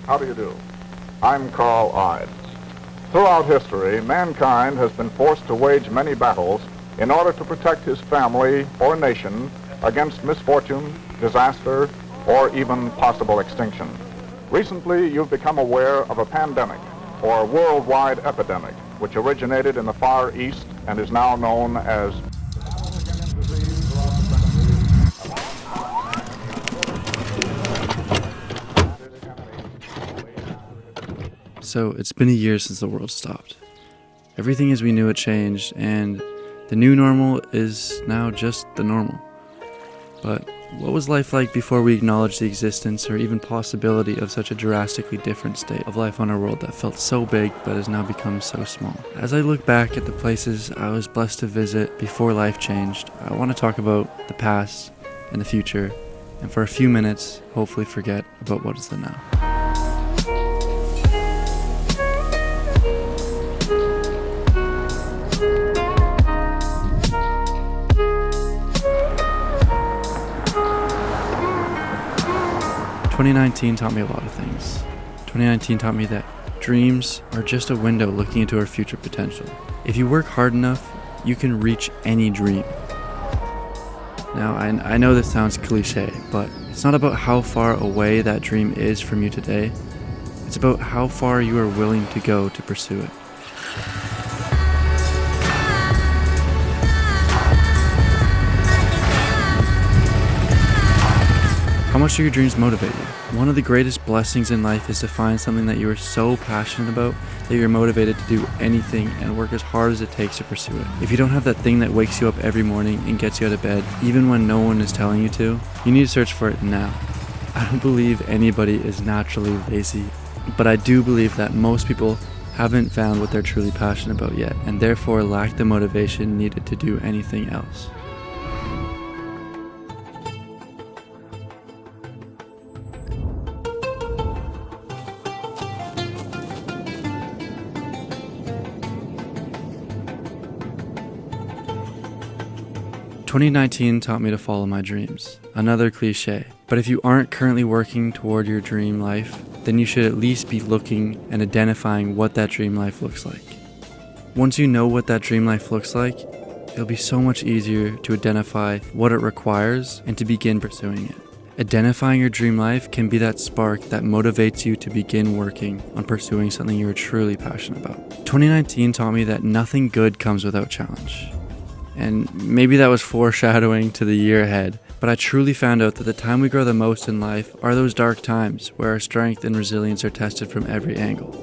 How do you do? I'm Carl Ives. Throughout history, mankind has been forced to wage many battles in order to protect his family or nation against misfortune, disaster, or even possible extinction. Recently, you've become aware of a pandemic or worldwide epidemic which originated in the Far East and is now known as So it's been a year since the world stopped. Everything as we knew it changed, and the new normal is now just the normal. But what was life like before we acknowledged the existence or even possibility of such a drastically different state of life on our world that felt so big but has now become so small? As I look back at the places I was blessed to visit before life changed, I want to talk about the past and the future, and for a few minutes, hopefully forget about what is the now. Twenty 2019 taught me a lot of things. 2019 taught me that dreams are just a window looking into our future potential. If you work hard enough, you can reach any dream. Now, I know this sounds cliche, but it's not about how far away that dream is from you today. It's about how far you are willing to go to pursue it. How much do your dreams motivate you? One of the greatest blessings in life is to find something that you are so passionate about that you're motivated to do anything and work as hard as it takes to pursue it. If you don't have that thing that wakes you up every morning and gets you out of bed, even when no one is telling you to, you need to search for it now. I don't believe anybody is naturally lazy, but I do believe that most people haven't found what they're truly passionate about yet, and therefore lack the motivation needed to do anything else. "2019 taught me to follow my dreams." Another cliche. But if you aren't currently working toward your dream life, then you should at least be looking and identifying what that dream life looks like. Once you know what that dream life looks like, it'll be so much easier to identify what it requires and to begin pursuing it. Identifying your dream life can be that spark that motivates you to begin working on pursuing something you're truly passionate about. 2019 taught me that nothing good comes without challenge. And maybe that was foreshadowing to the year ahead, but I truly found out that the time we grow the most in life are those dark times where our strength and resilience are tested from every angle.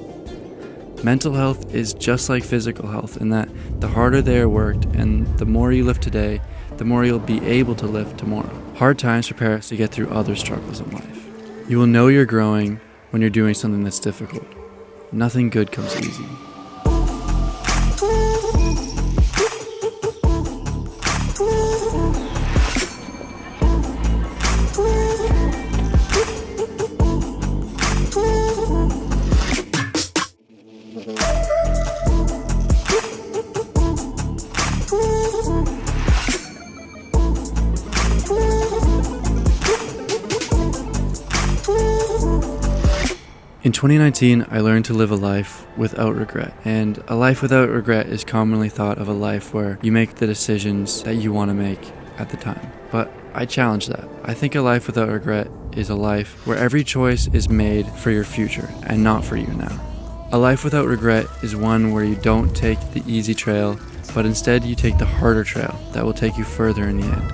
Mental health is just like physical health in that the harder they are worked and the more you lift today, the more you'll be able to lift tomorrow. Hard times prepare us to get through other struggles in life. You will know you're growing when you're doing something that's difficult. Nothing good comes easy. In 2019, I learned to live a life without regret, and a life without regret is commonly thought of a life where you make the decisions that you want to make at the time. But I challenge that. I think a life without regret is a life where every choice is made for your future and not for you now. A life without regret is one where you don't take the easy trail, but instead you take the harder trail that will take you further in the end.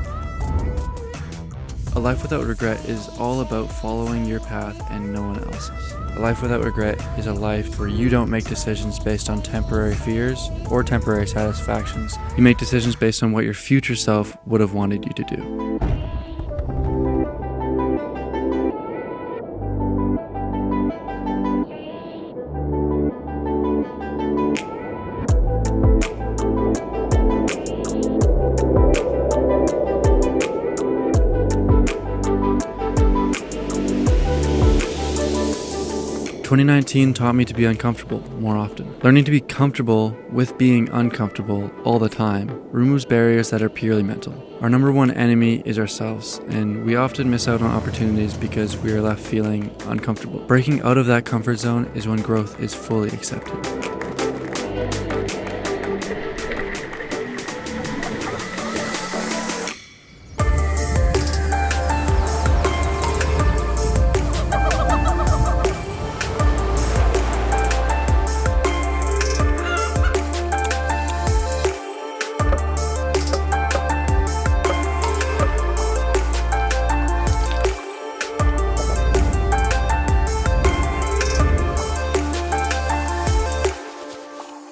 A life without regret is all about following your path and no one else's. A life without regret is a life where you don't make decisions based on temporary fears or temporary satisfactions. You make decisions based on what your future self would have wanted you to do. 2019 taught me to be uncomfortable more often. Learning to be comfortable with being uncomfortable all the time removes barriers that are purely mental. Our number one enemy is ourselves, and we often miss out on opportunities because we are left feeling uncomfortable. Breaking out of that comfort zone is when growth is fully accepted.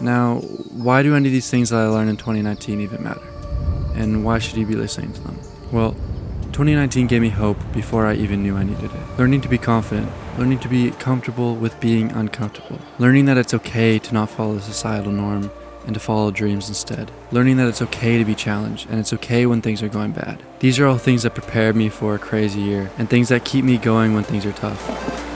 Now, why do any of these things that I learned in 2019 even matter? And why should you be listening to them? Well, 2019 gave me hope before I even knew I needed it. Learning to be confident, learning to be comfortable with being uncomfortable, learning that it's okay to not follow the societal norm and to follow dreams instead, learning that it's okay to be challenged and it's okay when things are going bad. These are all things that prepared me for a crazy year and things that keep me going when things are tough.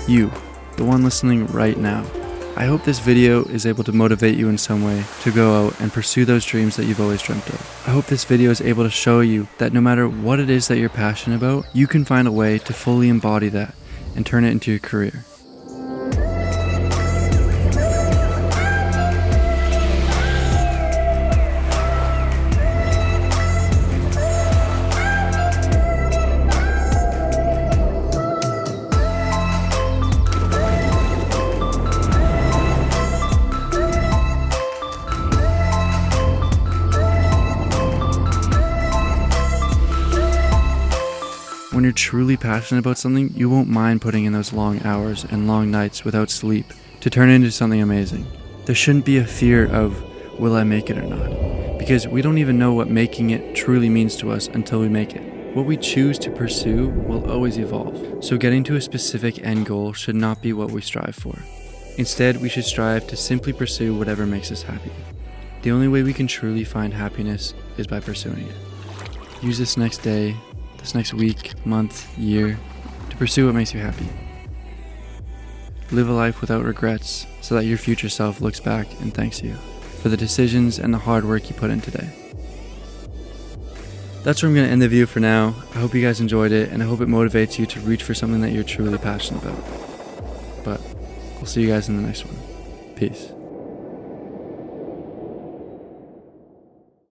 You, the one listening right now. I hope this video is able to motivate you in some way to go out and pursue those dreams that you've always dreamt of. I hope this video is able to show you that no matter what it is that you're passionate about, you can find a way to fully embody that and turn it into your career. When you're truly passionate about something, you won't mind putting in those long hours and long nights without sleep to turn it into something amazing. There shouldn't be a fear of, will I make it or not? Because we don't even know what making it truly means to us until we make it. What we choose to pursue will always evolve. So getting to a specific end goal should not be what we strive for. Instead, we should strive to simply pursue whatever makes us happy. The only way we can truly find happiness is by pursuing it. Use this next day, this next week, month, year, to pursue what makes you happy. Live a life without regrets so that your future self looks back and thanks you for the decisions and the hard work you put in today. That's where I'm going to end the video for now. I hope you guys enjoyed it and I hope it motivates you to reach for something that you're truly passionate about. But I'll see you guys in the next one. Peace.